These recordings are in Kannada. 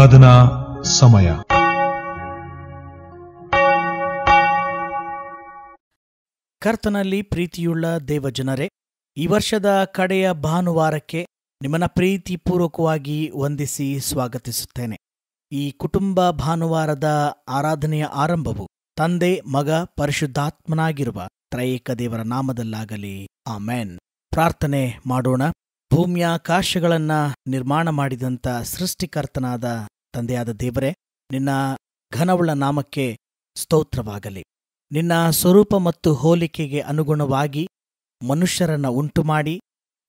ಆರಾಧನಾ ಸಮಯ. ಕರ್ತನಲ್ಲಿ ಪ್ರೀತಿಯುಳ್ಳ ದೇವಜನರೇ, ಈ ವರ್ಷದ ಕಡೆಯ ಭಾನುವಾರಕ್ಕೆ ನಿಮ್ಮನ್ನ ಪ್ರೀತಿಪೂರ್ವಕವಾಗಿ ವಂದಿಸಿ ಸ್ವಾಗತಿಸುತ್ತೇನೆ. ಈ ಕುಟುಂಬ ಭಾನುವಾರದ ಆರಾಧನೆಯ ಆರಂಭವು ತಂದೆ, ಮಗ, ಪರಿಶುದ್ಧಾತ್ಮನಾಗಿರುವ ತ್ರೈಕ ದೇವರ ನಾಮದಲ್ಲಾಗಲಿ. ಆಮೆನ್. ಪ್ರಾರ್ಥನೆ ಮಾಡೋಣ. ಭೂಮ್ಯಾಕಾಶಗಳನ್ನ ನಿರ್ಮಾಣ ಮಾಡಿದಂಥ ಸೃಷ್ಟಿಕರ್ತನಾದ ತಂದೆಯಾದ ದೇವರೇ, ನಿನ್ನ ಘನವುಳ್ಳ ನಾಮಕ್ಕೆ ಸ್ತೋತ್ರವಾಗಲಿ. ನಿನ್ನ ಸ್ವರೂಪ ಮತ್ತು ಹೋಲಿಕೆಗೆ ಅನುಗುಣವಾಗಿ ಮನುಷ್ಯರನ್ನ ಉಂಟುಮಾಡಿ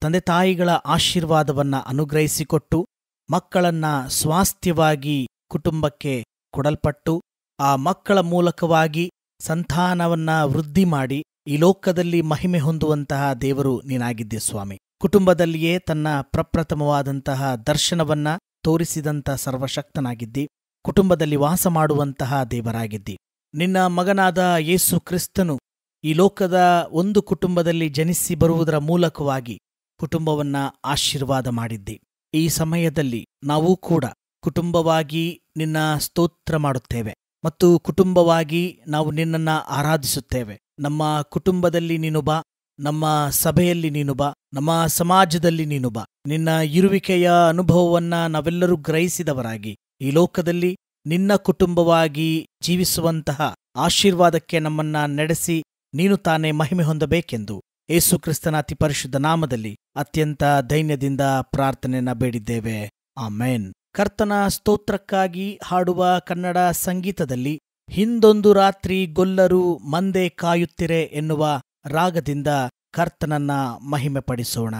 ತಂದೆ ತಾಯಿಗಳ ಆಶೀರ್ವಾದವನ್ನ ಅನುಗ್ರಹಿಸಿಕೊಟ್ಟು ಮಕ್ಕಳನ್ನ ಸ್ವಾಸ್ಥ್ಯವಾಗಿ ಕುಟುಂಬಕ್ಕೆ ಕೊಡಲ್ಪಟ್ಟು ಆ ಮಕ್ಕಳ ಮೂಲಕವಾಗಿ ಸಂತಾನವನ್ನ ವೃದ್ಧಿ ಮಾಡಿ ಈ ಲೋಕದಲ್ಲಿ ಮಹಿಮೆ ಹೊಂದುವಂತಹ ದೇವರು ನೀನಾಗಿದ್ದೆ ಸ್ವಾಮಿ. ಕುಟುಂಬದಲ್ಲಿಯೇ ತನ್ನ ಪ್ರಪ್ರಥಮವಾದಂತಹ ದರ್ಶನವನ್ನ ತೋರಿಸಿದಂಥ ಸರ್ವಶಕ್ತನಾಗಿದ್ದಿ. ಕುಟುಂಬದಲ್ಲಿ ವಾಸ ಮಾಡುವಂತಹ ದೇವರಾಗಿದ್ದಿ. ನಿನ್ನ ಮಗನಾದ ಯೇಸು ಕ್ರಿಸ್ತನು ಈ ಲೋಕದ ಒಂದು ಕುಟುಂಬದಲ್ಲಿ ಜನಿಸಿ ಬರುವುದರ ಮೂಲಕವಾಗಿ ಕುಟುಂಬವನ್ನ ಆಶೀರ್ವಾದ ಮಾಡಿದ್ದಿ. ಈ ಸಮಯದಲ್ಲಿ ನಾವೂ ಕೂಡ ಕುಟುಂಬವಾಗಿ ನಿನ್ನ ಸ್ತೋತ್ರ ಮಾಡುತ್ತೇವೆ ಮತ್ತು ಕುಟುಂಬವಾಗಿ ನಾವು ನಿನ್ನನ್ನ ಆರಾಧಿಸುತ್ತೇವೆ. ನಮ್ಮ ಕುಟುಂಬದಲ್ಲಿ ನೀನು ಬಾ, ನಮ್ಮ ಸಭೆಯಲ್ಲಿ ನೀನು ಬಾ, ನಮ್ಮ ಸಮಾಜದಲ್ಲಿ ನೀನು ಬಾ. ನಿನ್ನ ಇರುವಿಕೆಯ ಅನುಭವವನ್ನ ನಾವೆಲ್ಲರೂ ಗ್ರಹಿಸಿದವರಾಗಿ ಈ ಲೋಕದಲ್ಲಿ ನಿನ್ನ ಕುಟುಂಬವಾಗಿ ಜೀವಿಸುವಂತಹ ಆಶೀರ್ವಾದಕ್ಕೆ ನಮ್ಮನ್ನ ನಡೆಸಿ ನೀನು ತಾನೇ ಮಹಿಮೆ ಹೊಂದಬೇಕೆಂದು ಯೇಸು ಕ್ರಿಸ್ತನ ಅತಿ ಪರಿಶುದ್ಧ ನಾಮದಲ್ಲಿ ಅತ್ಯಂತ ದೈನ್ಯದಿಂದ ಪ್ರಾರ್ಥನೆಯನ್ನ ಬೇಡಿದ್ದೇವೆ. ಆಮೇನ್. ಕರ್ತನ ಸ್ತೋತ್ರಕ್ಕಾಗಿ ಹಾಡುವ ಕನ್ನಡ ಸಂಗೀತದಲ್ಲಿ ಹಿಂದೊಂದು ರಾತ್ರಿ ಗೊಲ್ಲರು ಮಂದೆ ಕಾಯುತ್ತಿರೆ ಎನ್ನುವ ರಾಗದಿಂದ ಕರ್ತನನ್ನ ಮಹಿಮೆ ಪಡಿಸೋಣ.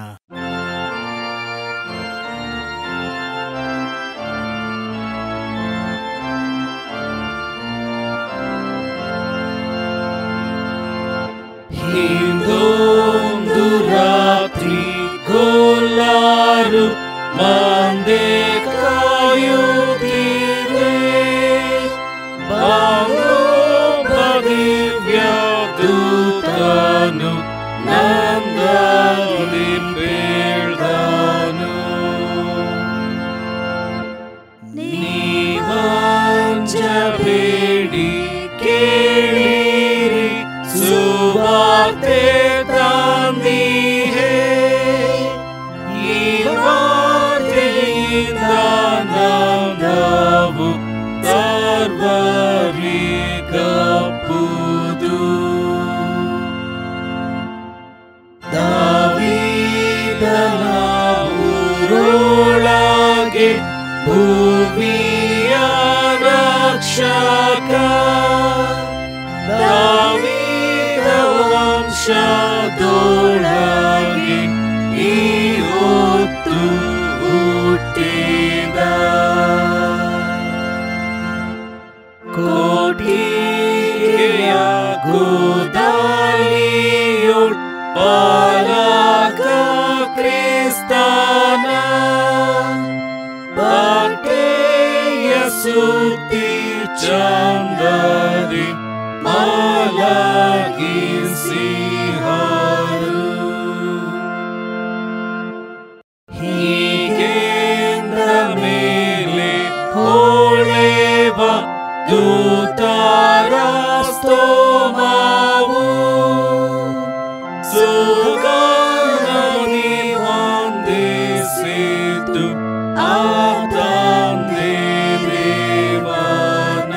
ಹಿಂದೊಂದು ರಾತ್ರಿ ಗೊಲ್ಲರು ಮಂದೆ ಕಾಯುತ್ತಿರೆ, ಬಾಳೊಬ್ಬ ದಿವ್ಯ ದೂತನು ನಂದಲ್ಲಿ ಬೇಡ್ದನು. ನೀವಂಜಬೇಡಿ, ಕೇಳಿರಿ, ಸುವಾರ್ತೆ ತಂದಿಹೆ. ಈ ವಾರ್ತೆಯಿಂದ ನಂದವು ಸರ್ವರಿಗಪ್ಪುದು. ದಾವೀದನ ಊರೊಳಗೆ ಭೂಮಿಯ ರಕ್ಷಕ, ದಾವೀದ ವಂಶದೊಳಗೆ ಈ ಹೊತ್ತು ಹುಟ್ಟಿದ. ಕೋಟಿಗೆಯ ಗೋದಾಲಿಯೊಳ್ ಪಾಲಕ ಕ್ರಿಸ್ತನ, ಬಟ್ಟೆಯ ಸುದ್ದಿ ಚಂದದಿ ಮಲಗಿಸಿಹರು. ಹೀಗೆಂದ ಮೇಲೆ ಹೊಳೆವ ದೂತರ ಸ್ತೋಮವು, ಸುಗಂಧದಿ ವಂದಿಸಿತು ಆ ತಂದೆ ದೇವನ.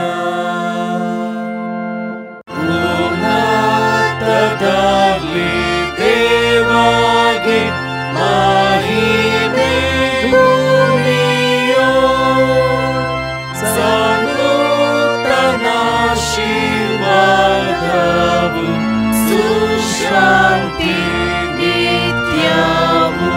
ಉನ್ನತದಲ್ಲಿ ದೇವಗೆ ಮಹಿಮೆ, ಭೂಮಿಯೋ ಸಂತೋಷನ ಆಶೀರ್ವಾದವು, ಸುಶಾಂತಿ ನಿತ್ಯವು.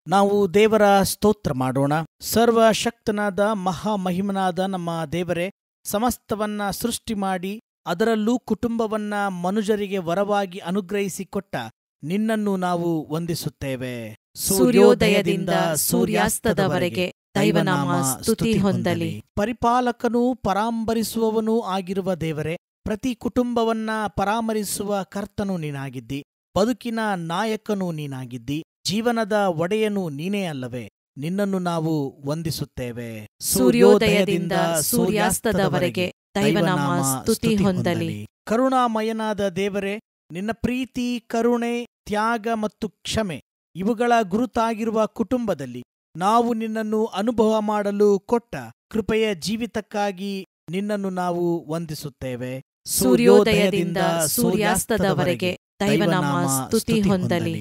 ನಾವು ದೇವರ ಸ್ತೋತ್ರ ಮಾಡೋಣ. ಸರ್ವಶಕ್ತನಾದ ಮಹಾಮಹಿಮನಾದ ನಮ್ಮ ದೇವರೇ, ಸಮಸ್ತವನ್ನ ಸೃಷ್ಟಿ ಮಾಡಿ ಅದರಲ್ಲೂ ಕುಟುಂಬವನ್ನ ಮನುಜರಿಗೆ ವರವಾಗಿ ಅನುಗ್ರಹಿಸಿಕೊಟ್ಟ ನಿನ್ನನ್ನು ನಾವು ವಂದಿಸುತ್ತೇವೆ. ಸೂರ್ಯೋದಯದಿಂದ ಸೂರ್ಯಾಸ್ತದವರೆಗೆ ದೈವನಾಮ ಸ್ತುತಿ ಹೊಂದಲಿ. ಪರಿಪಾಲಕನೂ ಪರಾಂಬರಿಸುವವನೂ ಆಗಿರುವ ದೇವರೇ, ಪ್ರತಿ ಕುಟುಂಬವನ್ನ ಪರಾಮರಿಸುವ ಕರ್ತನು ನೀನಾಗಿದ್ದಿ. ಬದುಕಿನ ನಾಯಕನೂ ನೀನಾಗಿದ್ದಿ. ಜೀವನದ ಒಡೆಯನೂ ನೀನೇ ಅಲ್ಲವೇ? ನಿನ್ನನ್ನು ನಾವು ವಂದಿಸುತ್ತೇವೆ. ಸೂರ್ಯೋದಯದಿಂದ ಸೂರ್ಯಾಸ್ತದವರೆಗೆ ದೈವನಾಮ ಸ್ತುತಿ ಹೊಂದಲಿ. ಕರುಣಾಮಯನಾದ ದೇವರೇ, ನಿನ್ನ ಪ್ರೀತಿ, ಕರುಣೆ, ತ್ಯಾಗ ಮತ್ತು ಕ್ಷಮೆ ಇವುಗಳ ಗುರುತಾಗಿರುವ ಕುಟುಂಬದಲ್ಲಿ ನಾವು ನಿನ್ನನ್ನು ಅನುಭವ ಮಾಡಲು ಕೊಟ್ಟ ಕೃಪೆಯ ಜೀವಿತಕ್ಕಾಗಿ ನಿನ್ನನ್ನು ನಾವು ವಂದಿಸುತ್ತೇವೆ. ಸೂರ್ಯೋದಯದಿಂದ ಸೂರ್ಯಾಸ್ತದವರೆಗೆ ದೈವನಾಮ ಸ್ತುತಿ ಹೊಂದಲಿ.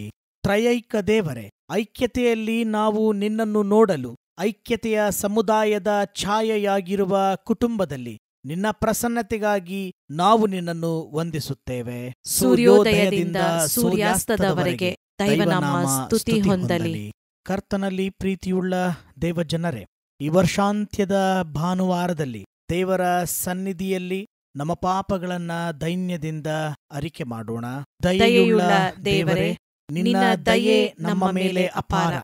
ತ್ರಯೈಕ ದೇವರೇ, ಐಕ್ಯತೆಯಲ್ಲಿ ನಾವು ನಿನ್ನನ್ನು ನೋಡಲು, ಐಕ್ಯತೆಯ ಸಮುದಾಯದ ಛಾಯೆಯಾಗಿರುವ ಕುಟುಂಬದಲ್ಲಿ ನಿನ್ನ ಪ್ರಸನ್ನತೆಗಾಗಿ ನಾವು ನಿನ್ನನ್ನು ವಂದಿಸುತ್ತೇವೆ. ಸೂರ್ಯೋದಯದಿಂದ ಸೂರ್ಯಾಸ್ತದವರೆಗೆ ದೈವನಾಮ ಸ್ತುತಿ ಹೊಂದಲಿ. ಕರ್ತನಲ್ಲಿ ಪ್ರೀತಿಯುಳ್ಳ ದೇವಜನರೇ, ಈ ವರ್ಷಾಂತ್ಯದ ಭಾನುವಾರದಲ್ಲಿ ದೇವರ ಸನ್ನಿಧಿಯಲ್ಲಿ ನಮ್ಮ ಪಾಪಗಳನ್ನ ದೈನ್ಯದಿಂದ ಅರಿಕೆ ಮಾಡೋಣ. ದಯೆಯುಳ್ಳ ದೇವರೇ, ನಿನ್ನ ದಯೆ ನಮ್ಮ ಮೇಲೆ ಅಪಾರ.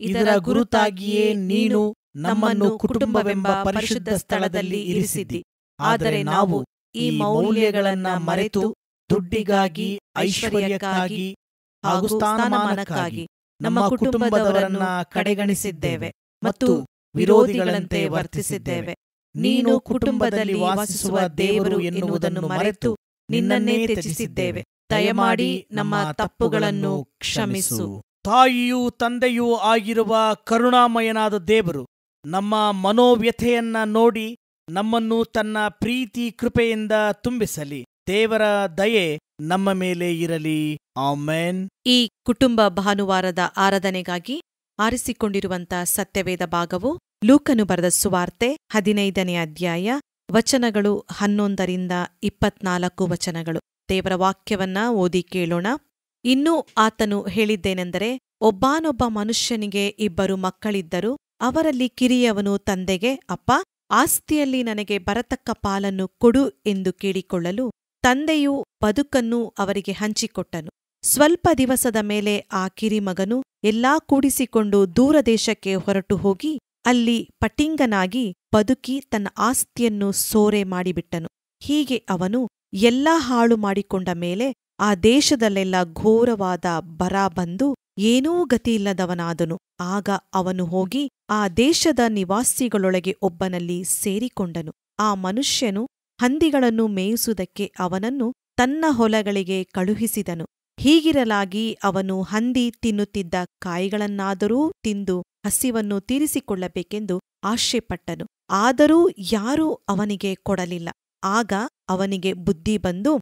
ಇದರ ಗುರುತಾಗಿಯೇ ನೀನು ನಮ್ಮನ್ನು ಕುಟುಂಬವೆಂಬ ಪರಿಶುದ್ಧ ಸ್ಥಳದಲ್ಲಿ ಇರಿಸಿದ್ದಿ. ಆದರೆ ನಾವು ಈ ಮೌಲ್ಯಗಳನ್ನ ಮರೆತು ದುಡ್ಡಿಗಾಗಿ, ಐಶ್ವರ್ಯಕ್ಕಾಗಿ ಹಾಗೂ ಸ್ಥಾನಮಾನಕ್ಕಾಗಿ ನಮ್ಮ ಕುಟುಂಬದವರನ್ನ ಕಡೆಗಣಿಸಿದ್ದೇವೆ ಮತ್ತು ವಿರೋಧಿಗಳಂತೆ ವರ್ತಿಸಿದ್ದೇವೆ. ನೀನು ಕುಟುಂಬದಲ್ಲಿ ವಾಸಿಸುವ ದೇವರು ಎನ್ನುವುದನ್ನು ಮರೆತು ನಿನ್ನನ್ನೇ ತ್ಯಜಿಸಿದ್ದೇವೆ. ದಯಮಾಡಿ ನಮ್ಮ ತಪ್ಪುಗಳನ್ನು ಕ್ಷಮಿಸು. ತಾಯಿಯೂ ತಂದೆಯೂ ಆಗಿರುವ ಕರುಣಾಮಯನಾದ ದೇವರು ನಮ್ಮ ಮನೋವ್ಯಥೆಯನ್ನ ನೋಡಿ ನಮ್ಮನ್ನು ತನ್ನ ಪ್ರೀತಿ ಕೃಪೆಯಿಂದ ತುಂಬಿಸಲಿ. ದೇವರ ದಯೆ ನಮ್ಮ ಮೇಲೆ ಇರಲಿ. ಆಮೆನ್. ಈ ಕುಟುಂಬ ಭಾನುವಾರದ ಆರಾಧನೆಗಾಗಿ ಆರಿಸಿಕೊಂಡಿರುವಂತ ಸತ್ಯವೇದ ಭಾಗವು ಲೂಕನು ಬರೆದ ಸುವಾರ್ತೆ 15ನೇ ಅಧ್ಯಾಯ ವಚನಗಳು 11ರಿಂದ 24 ವಚನಗಳು. ದೇವರ ವಾಕ್ಯವನ್ನ ಓದಿ ಕೇಳೋಣ. ಇನ್ನೂ ಆತನು ಹೇಳಿದ್ದೇನೆಂದರೆ, ಒಬ್ಬಾನೊಬ್ಬ ಮನುಷ್ಯನಿಗೆ 2 ಮಕ್ಕಳಿದ್ದರು. ಅವರಲ್ಲಿ ಕಿರಿಯವನು ತಂದೆಗೆ, ಅಪ್ಪ, ಆಸ್ತಿಯಲ್ಲಿ ನನಗೆ ಬರತಕ್ಕ ಪಾಲನ್ನು ಕೊಡು ಎಂದು ಕೇಳಿಕೊಳ್ಳಲು ತಂದೆಯು ಬದುಕನ್ನು ಅವರಿಗೆ ಹಂಚಿಕೊಟ್ಟನು. ಸ್ವಲ್ಪ ದಿವಸದ ಮೇಲೆ ಆ ಕಿರಿಮಗನು ಎಲ್ಲಾ ಕೂಡಿಸಿಕೊಂಡು ದೂರದೇಶಕ್ಕೆ ಹೊರಟು ಹೋಗಿ ಅಲ್ಲಿ ಪಟಿಂಗನಾಗಿ ಬದುಕಿ ತನ್ನ ಆಸ್ತಿಯನ್ನು ಸೂರೆ ಮಾಡಿಬಿಟ್ಟನು. ಹೀಗೆ ಅವನು ಎಲ್ಲಾ ಹಾಳು ಮಾಡಿಕೊಂಡ ಮೇಲೆ ಆ ದೇಶದಲ್ಲೆಲ್ಲ ಘೋರವಾದ ಬರ ಬಂದು ಏನೂ ಗತಿಯಿಲ್ಲದವನಾದನು. ಆಗ ಅವನು ಹೋಗಿ ಆ ದೇಶದ ನಿವಾಸಿಗಳೊಳಗೆ ಒಬ್ಬನಲ್ಲಿ ಸೇರಿಕೊಂಡನು. ಆ ಮನುಷ್ಯನು ಹಂದಿಗಳನ್ನು ಮೇಯಿಸುವುದಕ್ಕೆ ಅವನನ್ನು ತನ್ನ ಹೊಲಗಳಿಗೆ ಕಳುಹಿಸಿದನು. ಹೀಗಿರಲಾಗಿ ಅವನು ಹಂದಿ ತಿನ್ನುತ್ತಿದ್ದ ಕಾಯಿಗಳನ್ನಾದರೂ ತಿಂದು ಹಸಿವನ್ನು ತೀರಿಸಿಕೊಳ್ಳಬೇಕೆಂದು ಆಶೆಪಟ್ಟನು. ಆದರೂ ಯಾರೂ ಅವನಿಗೆ ಕೊಡಲಿಲ್ಲ. ಆಗ ಅವನಿಗೆ ಬುದ್ಧಿ ಬಂದು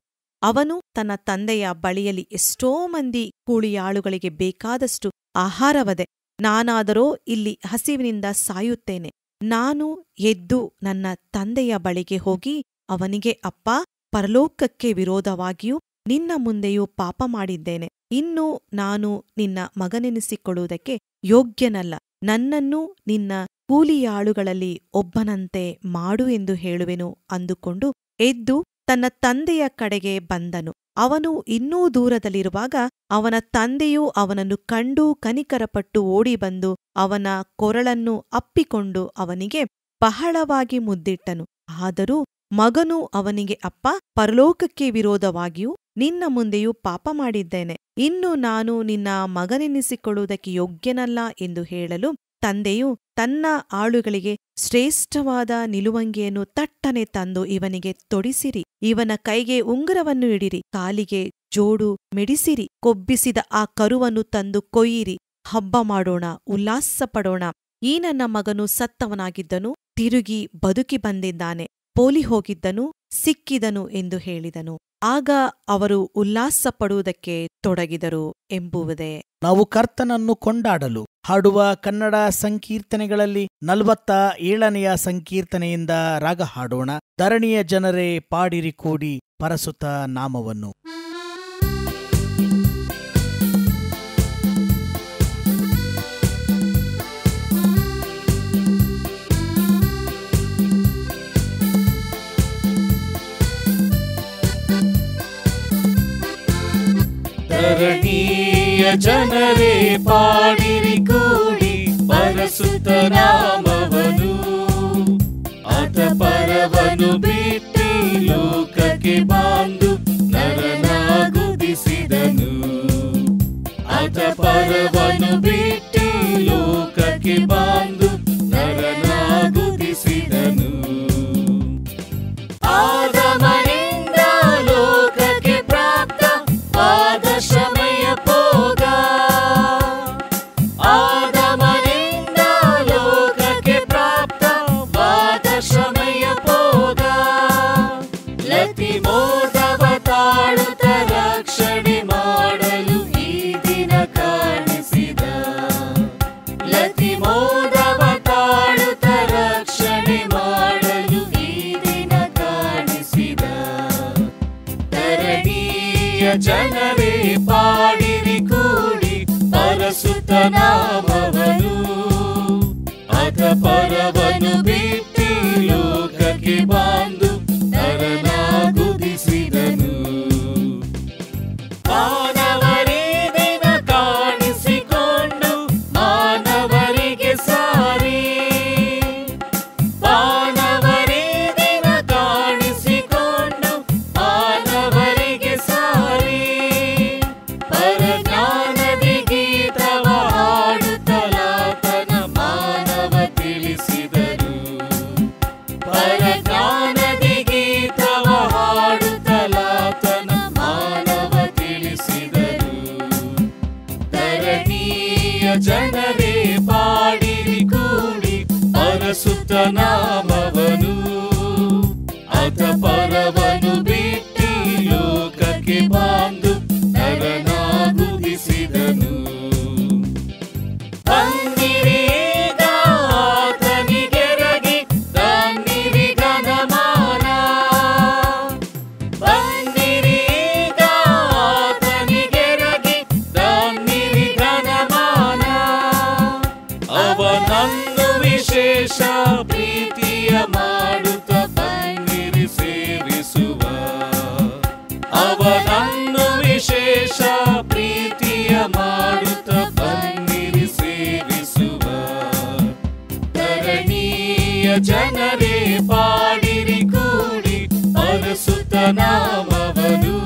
ಅವನು ತನ್ನ ತಂದೆಯ ಬಳಿಯಲ್ಲಿ ಎಷ್ಟೋ ಮಂದಿ ಕೂಲಿಯಾಳುಗಳಿಗೆ ಬೇಕಾದಷ್ಟು ಆಹಾರವದೆ, ನಾನಾದರೋ ಇಲ್ಲಿ ಹಸಿವಿನಿಂದ ಸಾಯುತ್ತೇನೆ. ನಾನು ಎದ್ದು ನನ್ನ ತಂದೆಯ ಬಳಿಗೆ ಹೋಗಿ ಅವನಿಗೆ, ಅಪ್ಪ, ಪರಲೋಕಕ್ಕೆ ವಿರೋಧವಾಗಿಯೂ ನಿನ್ನ ಮುಂದೆಯೂ ಪಾಪ ಮಾಡಿದ್ದೇನೆ. ಇನ್ನು ನಾನು ನಿನ್ನ ಮಗನೆನಿಸಿಕೊಳ್ಳುವುದಕ್ಕೆ ಯೋಗ್ಯನಲ್ಲ. ನನ್ನನ್ನು ನಿನ್ನ ಕೂಲಿಯಾಳುಗಳಲ್ಲಿ ಒಬ್ಬನಂತೆ ಮಾಡು ಎಂದು ಹೇಳುವೆನು ಅಂದುಕೊಂಡು ಎದ್ದು ತನ್ನ ತಂದೆಯ ಕಡೆಗೆ ಬಂದನು. ಅವನು ಇನ್ನೂ ದೂರದಲ್ಲಿರುವಾಗ ಅವನ ತಂದೆಯು ಅವನನ್ನು ಕಂಡು ಕನಿಕರಪಟ್ಟು ಓಡಿಬಂದು ಅವನ ಕೊರಳನ್ನು ಅಪ್ಪಿಕೊಂಡು ಅವನಿಗೆ ಬಹಳವಾಗಿ ಮುದ್ದಿಟ್ಟನು. ಆದರೂ ಮಗನು ಅವನಿಗೆ, ಅಪ್ಪ, ಪರಲೋಕಕ್ಕೆ ವಿರೋಧವಾಗಿಯೂ ನಿನ್ನ ಮುಂದೆಯೂ ಪಾಪ ಮಾಡಿದ್ದೇನೆ. ಇನ್ನು ನಾನು ನಿನ್ನ ಮಗನೆನಿಸಿಕೊಳ್ಳುವುದಕ್ಕೆ ಯೋಗ್ಯನಲ್ಲ ಎಂದು ಹೇಳಲು ತಂದೆಯು ತನ್ನ ಆಳುಗಳಿಗೆ ಶ್ರೇಷ್ಠವಾದ ನಿಲುವಂಗಿಯನ್ನು ತಟ್ಟನೆ ತಂದು ಇವನಿಗೆ ತೊಡಿಸಿರಿ, ಇವನ ಕೈಗೆ ಉಂಗುರವನ್ನು ಇಡಿರಿ, ಕಾಲಿಗೆ ಜೋಡು ಮೆಡಿಸಿರಿ, ಕೊಬ್ಬಿಸಿದ ಆ ಕರುವನ್ನು ತಂದು ಕೊಯ್ಯಿರಿ, ಹಬ್ಬ ಮಾಡೋಣ, ಉಲ್ಲಾಸ ಪಡೋಣ. ಈ ನನ್ನ ಮಗನು ಸತ್ತವನಾಗಿದ್ದನು, ತಿರುಗಿ ಬದುಕಿ ಬಂದಿದ್ದಾನೆ, ಪೋಲಿ ಹೋಗಿದ್ದನು, ಸಿಕ್ಕಿದನು ಎಂದು ಹೇಳಿದನು. ಆಗ ಅವರು ಉಲ್ಲಾಸ ಪಡುವುದಕ್ಕೆ ತೊಡಗಿದರು ಎಂಬುವುದೇ. ನಾವು ಕರ್ತನನ್ನು ಕೊಂಡಾಡಲು ಹಾಡುವ ಕನ್ನಡ ಸಂಕೀರ್ತನೆಗಳಲ್ಲಿ 47ನೆಯ ಸಂಕೀರ್ತನೆಯಿಂದ ರಾಗ ಹಾಡೋಣ. ಧರಣಿಯ ಜನರೇ ಪಾಡಿರಿ ಕೂಡಿ ಪರಸುತ ನಾಮವನ್ನು. ಧರಣಿಯ ಜನರೇ ಪಾಡಿರಿ ಕೂಡಿ ಪರಸುತ ನಾಮವನು. ಆತ ಪರವನು ಬಿಟ್ಟು ಲೋಕಕ್ಕೆ ಲೋಕಕ್ಕೆ ಬಂದು ನರನಾಗುದಿಸಿದನು. ಆತ ಪರವನ್ನು ಬಿಟ್ಟು ಲೋಕಕ್ಕೆ ಬಂದು ನರನಾಗುದಿಸಿದನು. ಆದಮನಿಂದ ಲೋಕಕ್ಕೆ ಪ್ರಾಪ್ತ ಆದರ್ಶಮಯ ಭೋಗ. ಆದಮನಿಂದ ಲೋಕಕ್ಕೆ ಪ್ರಾಪ್ತ ಆದರ್ಶಮಯ ಭೋಗ. ಲತಿ ಮೋದವ ತಾಳುತ್ತ ರಕ್ಷಣೆ ಮಾಡಲು ಈ ದಿನ ಕಾಣಿಸಿದ. ಲತಿ ಮೋದವ ತಾಳುತ್ತ ರಕ್ಷಣೆ ಮಾಡಲು ಈ ದಿನ ಕಾಣಿಸಿದ. ಧರಣಿಯ ಜನರೇ ಪಾಡಿರಿ ಕೂಡಿ ಪರಸುತ್ತ ನಾಮವನು. ಆತ ಪರವನ್ನು ಬಿಟ್ಟು ಲೋಕಕ್ಕೆ ಬಂದು ನರನಾಗುದಿಸಿದನು. ಮಾನವರೇ ದಿನ ಕಾಣಿಸಿಕೊಂಡು ಮಾನವರಿಗೆ ಸಾರಿ. ಮಾನವರೇ ದಿನ ಕಾಣಿಸಿಕೊಂಡು ಮಾನವರಿಗೆ ಸಾರಿ. ಪರಜ್ಞಾನದಿ ಗೀತವ ಹಾಡುತ್ತಲಾತನ ಮಾನವ ತಿಳಿಸಿದರು. ಪರಜ್ಞಾನದಿ ಗೀತವ ಹಾಡುತ್ತಲಾತನ ಮಾನವ ತಿಳಿಸಿದರು. ಧರಣಿಯ ಜನರೇ ಪಾಡಿರಿ ಕೂಡಿ ಪರಸುತ್ತ ನಾಮವನು. ಆತ ಪರವನ್ನು ಬಿಟ್ಟು ಲೋಕಕ್ಕೆ ಬಂದು ನರನಾಗುದಿಸಿದನು. ಬನ್ನಿರೀಗ ಆತನಿಗೆರಗಿ ತನ್ನಿರಿ ಘನಮಾನ. ಬನ್ನಿರೀಗ ಆತನಿಗೆರಗಿ ತನ್ನಿರಿ ಘನಮಾನ. ಅವನನ್ನು ವಿಶೇಷ ಪ್ರೀತಿಯ ಮಾಡುತ್ತ ಬನ್ನಿರಿ ಸೇವಿಸುವ. ಅವನನ್ನು ವಿಶೇಷ ಪ್ರೀತಿಯ ಮಾಡುತ್ತ ಬನ್ನಿರಿ ಸೇವಿಸುವ. ಧರಣಿಯ ಜನರೇ ಪಾಡಿರಿ ಕೂಡಿ ಪರಸುತ್ತ ನಾಮವನು.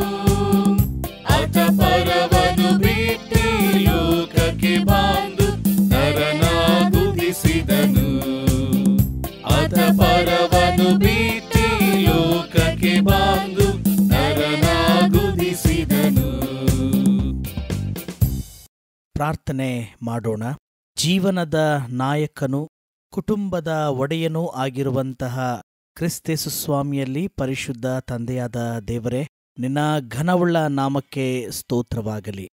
ಆತ ಪರವನ್ನು ಬಿಟ್ಟು ಲೋಕಕ್ಕೆ ಬಂದು ನರನಾಗುದಿಸಿದನು. ಆತ ಪರವನ್ನು ಬಿಟ್ಟು ಲೋಕಕ್ಕೆ ಬಂದು ನರನಾಗುದಿಸಿದನು. ಪ್ರಾರ್ಥನೆ ಮಾಡೋಣ. ಜೀವನದ ನಾಯಕನು ಕುಟುಂಬದ ಒಡೆಯನೂ ಆಗಿರುವಂತಹ ಕ್ರಿಸ್ತೇಸು ಸ್ವಾಮಿಯಲ್ಲಿ ಪರಿಶುದ್ಧ ತಂದೆಯಾದ ದೇವರೇ, ನಿನ್ನ ಘನವುಳ್ಳ ನಾಮಕ್ಕೆ ಸ್ತೋತ್ರವಾಗಲಿ.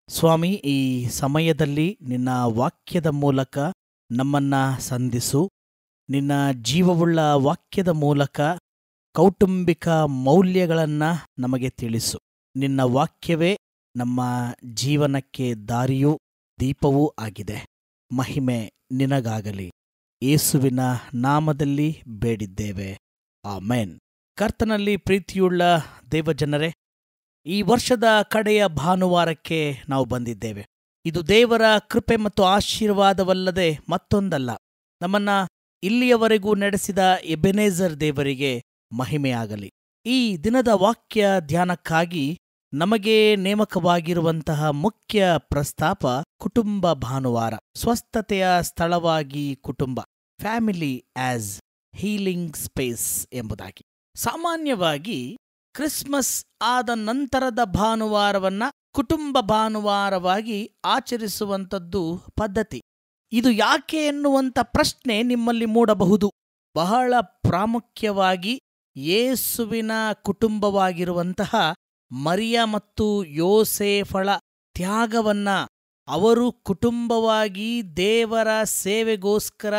ಸ್ವಾಮಿ, ಈ ಸಮಯದಲ್ಲಿ ನಿನ್ನ ವಾಕ್ಯದ ಮೂಲಕ ನಮ್ಮನ್ನ ಸಂಧಿಸು. ನಿನ್ನ ಜೀವವುಳ್ಳ ವಾಕ್ಯದ ಮೂಲಕ ಕೌಟುಂಬಿಕ ಮೌಲ್ಯಗಳನ್ನು ನಮಗೆ ತಿಳಿಸು. ನಿನ್ನ ವಾಕ್ಯವೇ ನಮ್ಮ ಜೀವನಕ್ಕೆ ದಾರಿಯೂ ದೀಪವೂ ಆಗಿದೆ. ಮಹಿಮೆ ನಿನಗಾಗಲಿ. ಯೇಸುವಿನ ನಾಮದಲ್ಲಿ ಬೇಡಿದ್ದೇವೆ, ಆಮೆನ್. ಕರ್ತನಲ್ಲಿ ಪ್ರೀತಿಯುಳ್ಳ ದೇವಜನರೇ, ಈ ವರ್ಷದ ಕಡೆಯ ಭಾನುವಾರಕ್ಕೆ ನಾವು ಬಂದಿದ್ದೇವೆ. ಇದು ದೇವರ ಕೃಪೆ ಮತ್ತು ಆಶೀರ್ವಾದವಲ್ಲದೆ ಮತ್ತೊಂದಲ್ಲ. ನಮ್ಮನ್ನ ಇಲ್ಲಿಯವರೆಗೂ ನಡೆಸಿದ ಎಬೆನೇಜರ್ ದೇವರಿಗೆ ಮಹಿಮೆಯಾಗಲಿ. ಈ ದಿನದ ವಾಕ್ಯ ಧ್ಯಾನಕ್ಕಾಗಿ ನಮಗೆ ನೇಮಕವಾಗಿರುವಂತಹ ಮುಖ್ಯ ಪ್ರಸ್ತಾಪ ಕುಟುಂಬ ಭಾನುವಾರ, ಸ್ವಸ್ಥತೆಯ ಸ್ಥಳವಾಗಿ ಕುಟುಂಬ, ಫ್ಯಾಮಿಲಿ ಆಸ್ ಹೀಲಿಂಗ್ ಸ್ಪೇಸ್ ಎಂಬುದಾಗಿ. ಸಾಮಾನ್ಯವಾಗಿ ಕ್ರಿಸ್ಮಸ್ ಆದ ನಂತರದ ಭಾನುವಾರವನ್ನ ಕುಟುಂಬ ಭಾನುವಾರವಾಗಿ ಆಚರಿಸುವಂಥದ್ದು ಪದ್ಧತಿ. ಇದು ಯಾಕೆ ಎನ್ನುವಂಥ ಪ್ರಶ್ನೆ ನಿಮ್ಮಲ್ಲಿ ಮೂಡಬಹುದು. ಬಹಳ ಪ್ರಾಮುಖ್ಯವಾಗಿ ಯೇಸುವಿನ ಕುಟುಂಬವಾಗಿರುವಂತಹ ಮರಿಯ ಮತ್ತು ಯೋಸೇಫಳ ತ್ಯಾಗವನ್ನ, ಅವರು ಕುಟುಂಬವಾಗಿ ದೇವರ ಸೇವೆಗೋಸ್ಕರ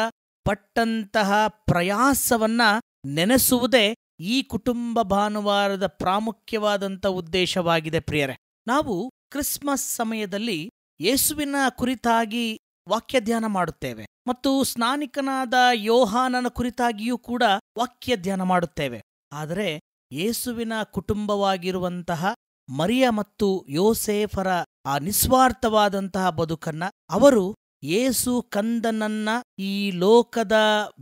ಪಟ್ಟಂತಹ ಪ್ರಯಾಸವನ್ನ ನೆನೆಸುವುದೇ ಈ ಕುಟುಂಬ ಭಾನುವಾರದ ಪ್ರಾಮುಖ್ಯವಾದಂಥ ಉದ್ದೇಶವಾಗಿದೆ. ಪ್ರಿಯರೇ, ನಾವು ಕ್ರಿಸ್ಮಸ್ ಸಮಯದಲ್ಲಿ ಯೇಸುವಿನ ಕುರಿತಾಗಿ ವಾಕ್ಯ ಧ್ಯಾನ ಮಾಡುತ್ತೇವೆ ಮತ್ತು ಸ್ನಾನಿಕನಾದ ಯೋಹಾನನ ಕುರಿತಾಗಿಯೂ ಕೂಡ ವಾಕ್ಯ ಧ್ಯಾನ ಮಾಡುತ್ತೇವೆ. ಆದರೆ ಯೇಸುವಿನ ಕುಟುಂಬವಾಗಿರುವಂತಹ ಮರಿಯ ಮತ್ತು ಯೋಸೇಫರ ಆ ನಿಸ್ವಾರ್ಥವಾದಂತಹ ಬದುಕನ್ನ, ಅವರು ಯೇಸು ಕಂದನನ್ನ ಈ ಲೋಕದ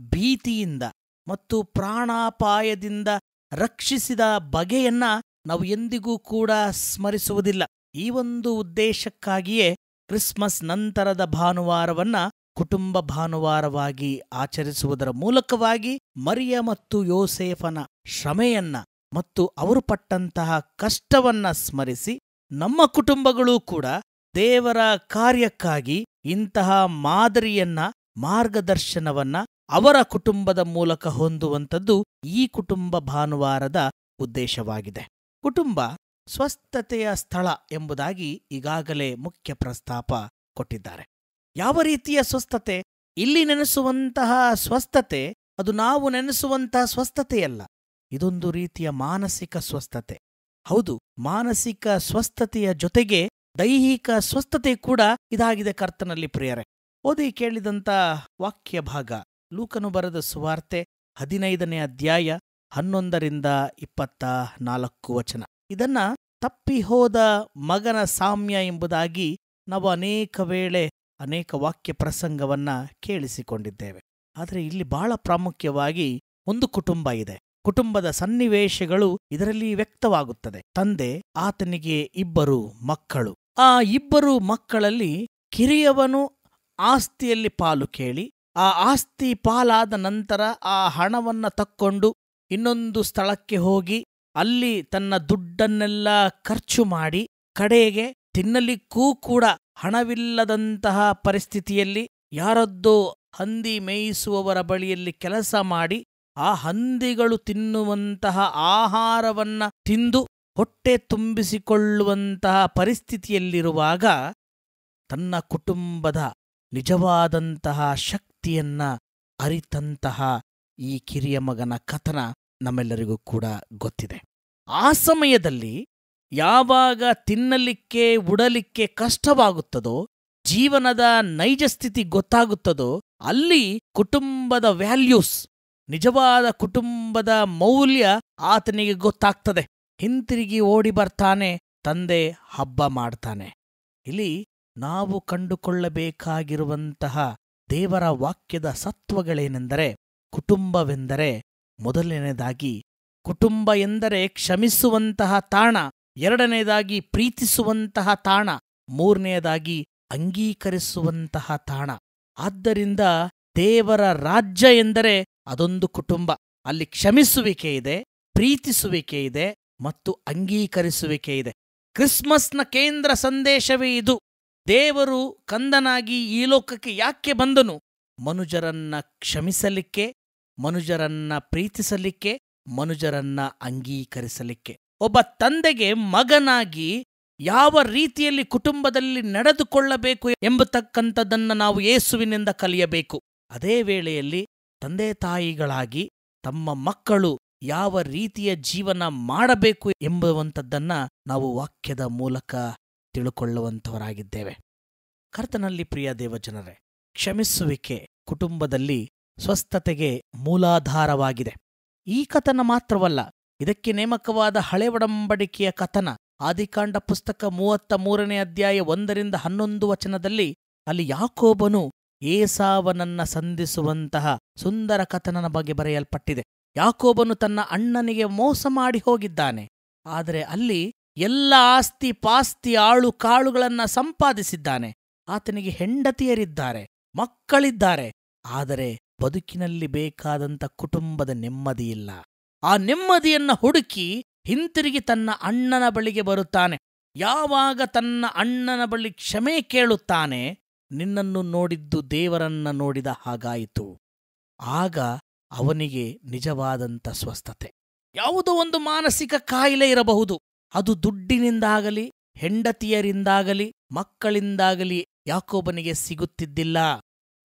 ಭೀತಿಯಿಂದ ಮತ್ತು ಪ್ರಾಣಾಪಾಯದಿಂದ ರಕ್ಷಿಸಿದ ಬಗೆಯನ್ನ ನಾವು ಎಂದಿಗೂ ಕೂಡ ಸ್ಮರಿಸುವುದಿಲ್ಲ. ಈ ಒಂದು ಉದ್ದೇಶಕ್ಕಾಗಿಯೇ ಕ್ರಿಸ್ಮಸ್ ನಂತರದ ಭಾನುವಾರವನ್ನ ಕುಟುಂಬ ಭಾನುವಾರವಾಗಿ ಆಚರಿಸುವುದರ ಮೂಲಕವಾಗಿ ಮರಿಯ ಮತ್ತು ಯೋಸೇಫನ ಶ್ರಮೆಯನ್ನ ಮತ್ತು ಅವರು ಪಟ್ಟಂತಹ ಕಷ್ಟವನ್ನ ಸ್ಮರಿಸಿ ನಮ್ಮ ಕುಟುಂಬಗಳೂ ಕೂಡ ದೇವರ ಕಾರ್ಯಕ್ಕಾಗಿ ಇಂತಹ ಮಾದರಿಯನ್ನ, ಮಾರ್ಗದರ್ಶನವನ್ನ ಅವರ ಕುಟುಂಬದ ಮೂಲಕ ಹೊಂದುವಂಥದ್ದು ಈ ಕುಟುಂಬ ಭಾನುವಾರದ ಉದ್ದೇಶವಾಗಿದೆ. ಕುಟುಂಬ ಸ್ವಸ್ಥತೆಯ ಸ್ಥಳ ಎಂಬುದಾಗಿ ಈಗಾಗಲೇ ಮುಖ್ಯ ಪ್ರಸ್ತಾಪ ಕೊಟ್ಟಿದ್ದಾರೆ. ಯಾವ ರೀತಿಯ ಸ್ವಸ್ಥತೆ? ಇಲ್ಲಿ ನೆನೆಸುವಂತಹ ಸ್ವಸ್ಥತೆ ಅದು ನಾವು ನೆನೆಸುವಂತಹ ಸ್ವಸ್ಥತೆಯಲ್ಲ. ಇದೊಂದು ರೀತಿಯ ಮಾನಸಿಕ ಸ್ವಸ್ಥತೆ. ಹೌದು, ಮಾನಸಿಕ ಸ್ವಸ್ಥತೆಯ ಜೊತೆಗೆ ದೈಹಿಕ ಸ್ವಸ್ಥತೆ ಕೂಡ ಇದಾಗಿದೆ ಕರ್ತನಲ್ಲಿ ಪ್ರಿಯರೇ. ಓದಿ ಕೇಳಿದಂಥ ವಾಕ್ಯ ಭಾಗ ಲೂಕನು ಬರೆದ ಸುವಾರ್ತೆ 15ನೇ ಅಧ್ಯಾಯ 11-24 ವಚನ. ಇದನ್ನ ತಪ್ಪಿಹೋದ ಮಗನ ಸಾಮ್ಯ ಎಂಬುದಾಗಿ ನಾವು ಅನೇಕ ವೇಳೆ ಅನೇಕ ವಾಕ್ಯ ಪ್ರಸಂಗವನ್ನ ಕೇಳಿಸಿಕೊಂಡಿದ್ದೇವೆ. ಆದರೆ ಇಲ್ಲಿ ಬಹಳ ಪ್ರಾಮುಖ್ಯವಾಗಿ ಒಂದು ಕುಟುಂಬ ಇದೆ. ಕುಟುಂಬದ ಸನ್ನಿವೇಶಗಳು ಇದರಲ್ಲಿ ವ್ಯಕ್ತವಾಗುತ್ತದೆ. ತಂದೆ, ಆತನಿಗೆ 2 ಮಕ್ಕಳು. ಆ 2 ಮಕ್ಕಳಲ್ಲಿ ಕಿರಿಯವನು ಆಸ್ತಿಯಲ್ಲಿ ಪಾಲು ಕೇಳಿ, ಆ ಆಸ್ತಿ ಪಾಲಾದ ನಂತರ ಆ ಹಣವನ್ನ ತಕ್ಕೊಂಡು ಇನ್ನೊಂದು ಸ್ಥಳಕ್ಕೆ ಹೋಗಿ ಅಲ್ಲಿ ತನ್ನ ದುಡ್ಡನ್ನೆಲ್ಲ ಖರ್ಚು ಮಾಡಿ ಕಡೆಗೆ ತಿನ್ನಲಿಕ್ಕೂ ಕೂಡ ಹಣವಿಲ್ಲದಂತಹ ಪರಿಸ್ಥಿತಿಯಲ್ಲಿ ಯಾರದ್ದೋ ಹಂದಿ ಮೇಯಿಸುವವರ ಬಳಿಯಲ್ಲಿ ಕೆಲಸ ಮಾಡಿ ಆ ಹಂದಿಗಳು ತಿನ್ನುವಂತಹ ಆಹಾರವನ್ನ ತಿಂದು ಹೊಟ್ಟೆ ತುಂಬಿಸಿಕೊಳ್ಳುವಂತಹ ಪರಿಸ್ಥಿತಿಯಲ್ಲಿರುವಾಗ ತನ್ನ ಕುಟುಂಬದ ನಿಜವಾದಂತಹ ಶಕ್ತಿಯನ್ನ ಅರಿತಂತಹ ಈ ಕಿರಿಯ ಮಗನ ಕಥನ ನಮ್ಮೆಲ್ಲರಿಗೂ ಕೂಡ ಗೊತ್ತಿದೆ. ಆ ಸಮಯದಲ್ಲಿ ಯಾವಾಗ ತಿನ್ನಲಿಕ್ಕೆ ಉಡಲಿಕ್ಕೆ ಕಷ್ಟವಾಗುತ್ತದೋ, ಜೀವನದ ನೈಜ ಸ್ಥಿತಿ ಗೊತ್ತಾಗುತ್ತದೋ, ಅಲ್ಲಿ ಕುಟುಂಬದ ವ್ಯಾಲ್ಯೂಸ್, ನಿಜವಾದ ಕುಟುಂಬದ ಮೌಲ್ಯ ಆತನಿಗೆ ಗೊತ್ತಾಗ್ತದೆ. ಹಿಂತಿರುಗಿ ಓಡಿ ಬರ್ತಾನೆ, ತಂದೆ ಹಬ್ಬ ಮಾಡ್ತಾನೆ. ಇಲ್ಲಿ ನಾವು ಕಂಡುಕೊಳ್ಳಬೇಕಾಗಿರುವಂತಹ ದೇವರ ವಾಕ್ಯದ ಸತ್ವಗಳೇನೆಂದರೆ, ಕುಟುಂಬವೆಂದರೆ ಮೊದಲನೇದಾಗಿ ಕುಟುಂಬ ಎಂದರೆ ಕ್ಷಮಿಸುವಂತಹ ತಾಣ, 2ನೇದಾಗಿ ಪ್ರೀತಿಸುವಂತಹ ತಾಣ, 3ನೇದಾಗಿ ಅಂಗೀಕರಿಸುವಂತಹ ತಾಣ. ಆದ್ದರಿಂದ ದೇವರ ರಾಜ್ಯ ಎಂದರೆ ಅದೊಂದು ಕುಟುಂಬ. ಅಲ್ಲಿ ಕ್ಷಮಿಸುವಿಕೆ ಇದೆ, ಪ್ರೀತಿಸುವಿಕೆ ಇದೆ ಮತ್ತು ಅಂಗೀಕರಿಸುವಿಕೆ ಇದೆ. ಕ್ರಿಸ್ಮಸ್ನ ಕೇಂದ್ರ ಸಂದೇಶವೇ ಇದು. ದೇವರು ಕಂದನಾಗಿ ಈ ಲೋಕಕ್ಕೆ ಯಾಕೆ ಬಂದನು? ಮನುಜರನ್ನ ಕ್ಷಮಿಸಲಿಕ್ಕೆ, ಮನುಜರನ್ನ ಪ್ರೀತಿಸಲಿಕ್ಕೆ, ಮನುಜರನ್ನ ಅಂಗೀಕರಿಸಲಿಕ್ಕೆ. ಒಬ್ಬ ತಂದೆಗೆ ಮಗನಾಗಿ ಯಾವ ರೀತಿಯಲ್ಲಿ ಕುಟುಂಬದಲ್ಲಿ ನಡೆದುಕೊಳ್ಳಬೇಕು ಎಂಬತಕ್ಕಂಥದ್ದನ್ನು ನಾವು ಯೇಸುವಿನಿಂದ ಕಲಿಯಬೇಕು. ಅದೇ ವೇಳೆಯಲ್ಲಿ ತಂದೆ ತಾಯಿಗಳಾಗಿ ತಮ್ಮ ಮಕ್ಕಳು ಯಾವ ರೀತಿಯ ಜೀವನ ಮಾಡಬೇಕು ಎಂಬುವಂಥದ್ದನ್ನ ನಾವು ವಾಕ್ಯದ ಮೂಲಕ ತಿಳುಕೊಳ್ಳುವಂಥವರಾಗಿದ್ದೇವೆ. ಕರ್ತನಲ್ಲಿ ಪ್ರಿಯ ದೇವಜನರೇ, ಕ್ಷಮಿಸುವಿಕೆ ಕುಟುಂಬದಲ್ಲಿ ಸ್ವಸ್ಥತೆಗೆ ಮೂಲಾಧಾರವಾಗಿದೆ. ಈ ಕಥನ ಮಾತ್ರವಲ್ಲ, ಇದಕ್ಕೆ ನೇಮಕವಾದ ಹಳೆ ಒಡಂಬಡಿಕೆಯ ಕಥನ ಆದಿಕಾಂಡ ಪುಸ್ತಕ 33ನೇ ಅಧ್ಯಾಯ 1-11 ವಚನದಲ್ಲಿ ಅಲ್ಲಿ ಯಾಕೋಬನು ಏಸಾವನನ್ನ ಸಂಧಿಸುವಂತಹ ಸುಂದರ ಕಥನನ ಬಗ್ಗೆ ಬರೆಯಲ್ಪಟ್ಟಿದೆ. ಯಾಕೋಬನು ತನ್ನ ಅಣ್ಣನಿಗೆ ಮೋಸ ಮಾಡಿ ಹೋಗಿದ್ದಾನೆ. ಆದರೆ ಅಲ್ಲಿ ಎಲ್ಲ ಆಸ್ತಿ ಪಾಸ್ತಿ ಆಳು ಕಾಳುಗಳನ್ನ ಸಂಪಾದಿಸಿದ್ದಾನೆ. ಆತನಿಗೆ ಹೆಂಡತಿಯರಿದ್ದಾರೆ, ಮಕ್ಕಳಿದ್ದಾರೆ. ಆದರೆ ಬದುಕಿನಲ್ಲಿ ಬೇಕಾದಂಥ ಕುಟುಂಬದ ನೆಮ್ಮದಿಯಿಲ್ಲ. ಆ ನೆಮ್ಮದಿಯನ್ನ ಹುಡುಕಿ ಹಿಂತಿರುಗಿ ತನ್ನ ಅಣ್ಣನ ಬಳಿಗೆ ಬರುತ್ತಾನೆ. ಯಾವಾಗ ತನ್ನ ಅಣ್ಣನ ಬಳಿ ಕ್ಷಮೆ ಕೇಳುತ್ತಾನೆ, ನಿನ್ನನ್ನು ನೋಡಿದ್ದು ದೇವರನ್ನ ನೋಡಿದ ಹಾಗಾಯಿತು. ಆಗ ಅವನಿಗೆ ನಿಜವಾದಂಥ ಸ್ವಸ್ಥತೆ. ಯಾವುದೋ ಒಂದು ಮಾನಸಿಕ ಕಾಯಿಲೆ ಇರಬಹುದು, ಅದು ದುಡ್ಡಿನಿಂದಾಗಲಿ, ಹೆಂಡತಿಯರಿಂದಾಗಲಿ, ಮಕ್ಕಳಿಂದಾಗಲಿ ಯಾಕೋಬನಿಗೆ ಸಿಗುತ್ತಿದ್ದಿಲ್ಲ.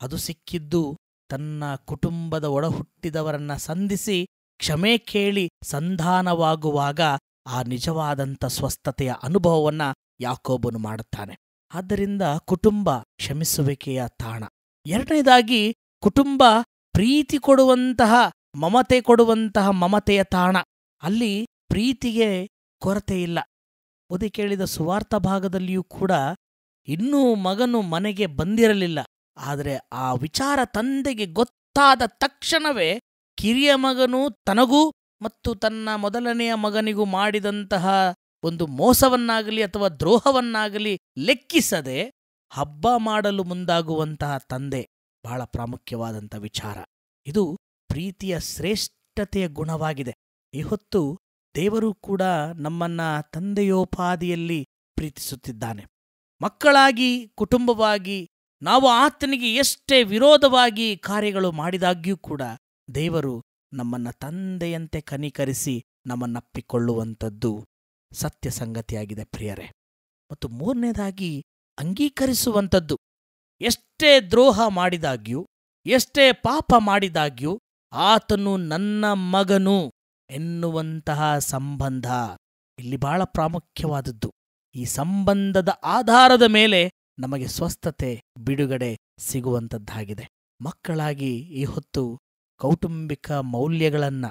ಅದು ಸಿಕ್ಕಿದ್ದು ತನ್ನ ಕುಟುಂಬದ ಒಡಹುಟ್ಟಿದವರನ್ನ ಸಂಧಿಸಿ ಕ್ಷಮೆ ಕೇಳಿ ಸಂಧಾನವಾಗುವಾಗ ಆ ನಿಜವಾದಂಥ ಸ್ವಸ್ಥತೆಯ ಅನುಭವವನ್ನ ಯಾಕೋಬನು ಮಾಡುತ್ತಾನೆ. ಆದ್ದರಿಂದ ಕುಟುಂಬ ಕ್ಷಮಿಸುವಿಕೆಯ ತಾಣ. 2ನೇದಾಗಿ ಕುಟುಂಬ ಪ್ರೀತಿ ಕೊಡುವಂತಹ, ಮಮತೆ ಕೊಡುವಂತಹ ಮಮತೆಯ ತಾಣ. ಅಲ್ಲಿ ಪ್ರೀತಿಗೆ ಕೊರತೆ ಇಲ್ಲ. ಓದಿ ಕೇಳಿದ ಸುವಾರ್ಥ ಭಾಗದಲ್ಲಿಯೂ ಕೂಡ ಇನ್ನೂ ಮಗನು ಮನೆಗೆ ಬಂದಿರಲಿಲ್ಲ. ಆದರೆ ಆ ವಿಚಾರ ತಂದೆಗೆ ಗೊತ್ತಾದ ತಕ್ಷಣವೇ ಕಿರಿಯ ಮಗನು ತನಗೂ ಮತ್ತು ತನ್ನ ಮೊದಲನೆಯ ಮಗನಿಗೂ ಮಾಡಿದಂತಹ ಒಂದು ಮೋಸವನ್ನಾಗಲಿ ಅಥವಾ ದ್ರೋಹವನ್ನಾಗಲಿ ಲೆಕ್ಕಿಸದೆ ಹಬ್ಬ ಮಾಡಲು ಮುಂದಾಗುವಂತಹ ತಂದೆ ಬಹಳ ಪ್ರಾಮುಖ್ಯವಾದಂಥ ವಿಚಾರ. ಇದು ಪ್ರೀತಿಯ ಶ್ರೇಷ್ಠತೆಯ ಗುಣವಾಗಿದೆ. ಈ ಹೊತ್ತು ದೇವರು ಕೂಡ ನಮ್ಮನ್ನ ತಂದೆಯೋಪಾದಿಯಲ್ಲಿ ಪ್ರೀತಿಸುತ್ತಿದ್ದಾನೆ. ಮಕ್ಕಳಾಗಿ, ಕುಟುಂಬವಾಗಿ ನಾವು ಆತನಿಗೆ ಎಷ್ಟೇ ವಿರೋಧವಾಗಿ ಕಾರ್ಯಗಳು ಮಾಡಿದಾಗ್ಯೂ ಕೂಡ ದೇವರು ನಮ್ಮನ್ನ ತಂದೆಯಂತೆ ಕನಿಕರಿಸಿ ನಮ್ಮನ್ನಪ್ಪಿಕೊಳ್ಳುವಂಥದ್ದು ಸತ್ಯ ಸಂಗತಿಯಾಗಿದೆ ಪ್ರಿಯರೇ. ಮತ್ತು ಮೂರನೇದಾಗಿ ಅಂಗೀಕರಿಸುವಂಥದ್ದು. ಎಷ್ಟೇ ದ್ರೋಹ ಮಾಡಿದಾಗ್ಯೂ, ಎಷ್ಟೇ ಪಾಪ ಮಾಡಿದಾಗ್ಯೂ ಆತನು ನನ್ನ ಮಗನು ಎನ್ನುವಂತಹ ಸಂಬಂಧ ಇಲ್ಲಿ ಬಹಳ ಪ್ರಾಮುಖ್ಯವಾದದ್ದು. ಈ ಸಂಬಂಧದ ಆಧಾರದ ಮೇಲೆ ನಮಗೆ ಸ್ವಸ್ಥತೆ, ಬಿಡುಗಡೆ ಸಿಗುವಂಥದ್ದಾಗಿದೆ. ಮಕ್ಕಳಾಗಿ ಈ ಹೊತ್ತು ಕೌಟುಂಬಿಕ ಮೌಲ್ಯಗಳನ್ನ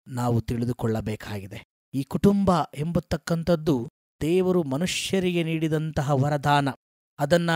ನಾವು ತಿಳಿದುಕೊಳ್ಳಬೇಕಾಗಿದೆ. ಈ ಕುಟುಂಬ ಎಂಬತಕ್ಕಂಥದ್ದು ದೇವರು ಮನುಷ್ಯರಿಗೆ ನೀಡಿದಂತಹ ವರದಾನ. ಅದನ್ನ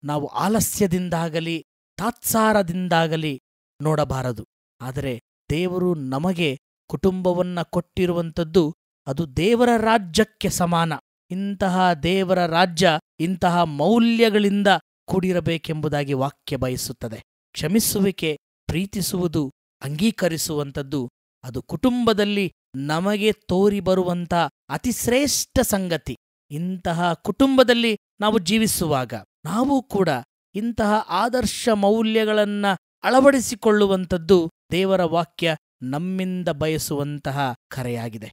ನಾವು ಆಲಸ್ಯದಿಂದಾಗಲಿ ತಾತ್ಸಾರದಿಂದಾಗಲಿ ನೋಡಬಾರದು. ಆದರೆ ದೇವರು ನಮಗೆ ಕುಟುಂಬವನ್ನ ಕೊಟ್ಟಿರುವಂಥದ್ದು ಅದು ದೇವರ ರಾಜ್ಯಕ್ಕೆ ಸಮಾನ. ಇಂತಹ ದೇವರ ರಾಜ್ಯ ಇಂತಹ ಮೌಲ್ಯಗಳಿಂದ ಕೂಡಿರಬೇಕೆಂಬುದಾಗಿ ವಾಕ್ಯ ಬಯಸುತ್ತದೆ. ಕ್ಷಮಿಸುವಿಕೆ, ಪ್ರೀತಿಸುವುದು, ಅಂಗೀಕರಿಸುವಂಥದ್ದು ಅದು ಕುಟುಂಬದಲ್ಲಿ ನಮಗೆ ತೋರಿ ಬರುವಂಥ ಅತಿಶ್ರೇಷ್ಠ ಸಂಗತಿ. ಇಂತಹ ಕುಟುಂಬದಲ್ಲಿ ನಾವು ಜೀವಿಸುವಾಗ ನಾವು ಕೂಡ ಇಂತಹ ಆದರ್ಶ ಮೌಲ್ಯಗಳನ್ನ ಅಳವಡಿಸಿಕೊಳ್ಳುವಂಥದ್ದು ದೇವರ ವಾಕ್ಯ ನಮ್ಮಿಂದ ಬಯಸುವಂತಹ ಕರೆಯಾಗಿದೆ.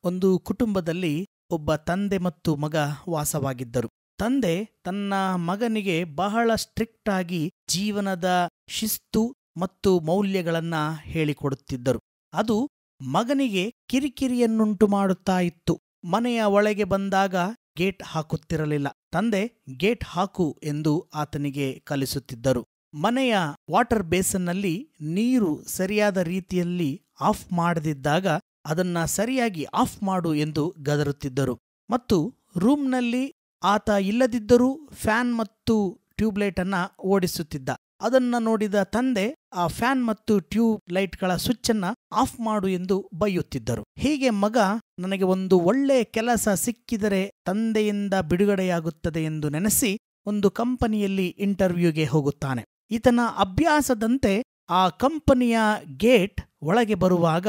ಒಂದು ಕುಟುಂಬದಲ್ಲಿ ಒಬ್ಬ ತಂದೆ ಮತ್ತು ಮಗ ವಾಸವಾಗಿದ್ದರು. ತಂದೆ ತನ್ನ ಮಗನಿಗೆ ಬಹಳ ಸ್ಟ್ರಿಕ್ಟ್ ಆಗಿ ಜೀವನದ ಶಿಸ್ತು ಮತ್ತು ಮೌಲ್ಯಗಳನ್ನ ಹೇಳಿಕೊಡುತ್ತಿದ್ದರು. ಅದು ಮಗನಿಗೆ ಕಿರಿಕಿರಿಯನ್ನುಂಟು ಮಾಡುತ್ತಾ ಇತ್ತು. ಮನೆಯ ಒಳಗೆ ಬಂದಾಗ ಗೇಟ್ ಹಾಕುತ್ತಿರಲಿಲ್ಲ. ತಂದೆ ಗೇಟ್ ಹಾಕು ಎಂದು ಆತನಿಗೆ ಕಲಿಸುತ್ತಿದ್ದರು. ಮನೆಯ ವಾಟರ್ ಬೇಸನ್ನಲ್ಲಿ ನೀರು ಸರಿಯಾದ ರೀತಿಯಲ್ಲಿ ಆಫ್ ಮಾಡದಿದ್ದಾಗ ಅದನ್ನ ಸರಿಯಾಗಿ ಆಫ್ ಮಾಡು ಎಂದು ಗದರುತ್ತಿದ್ದರು. ಮತ್ತು ರೂಮ್ನಲ್ಲಿ ಆತ ಇಲ್ಲದಿದ್ದರೂ ಫ್ಯಾನ್ ಮತ್ತು ಟ್ಯೂಬ್ಲೈಟ್ ಅನ್ನ ಓಡಿಸುತ್ತಿದ್ದ. ಅದನ್ನ ನೋಡಿದ ತಂದೆ ಆ ಫ್ಯಾನ್ ಮತ್ತು ಟ್ಯೂಬ್ ಲೈಟ್ಗಳ ಸ್ವಿಚ್ ಅನ್ನ ಆಫ್ ಮಾಡು ಎಂದು ಬೈಯುತ್ತಿದ್ದರು. ಹೀಗೆ ಮಗ ನನಗೆ ಒಂದು ಒಳ್ಳೆ ಕೆಲಸ ಸಿಕ್ಕಿದರೆ ತಂದೆಯಿಂದ ಬಿಡುಗಡೆಯಾಗುತ್ತದೆ ಎಂದು ನೆನೆಸಿ ಒಂದು ಕಂಪನಿಯಲ್ಲಿ ಇಂಟರ್ವ್ಯೂಗೆ ಹೋಗುತ್ತಾನೆ. ಈತನ ಅಭ್ಯಾಸದಂತೆ ಆ ಕಂಪನಿಯ ಗೇಟ್ ಒಳಗೆ ಬರುವಾಗ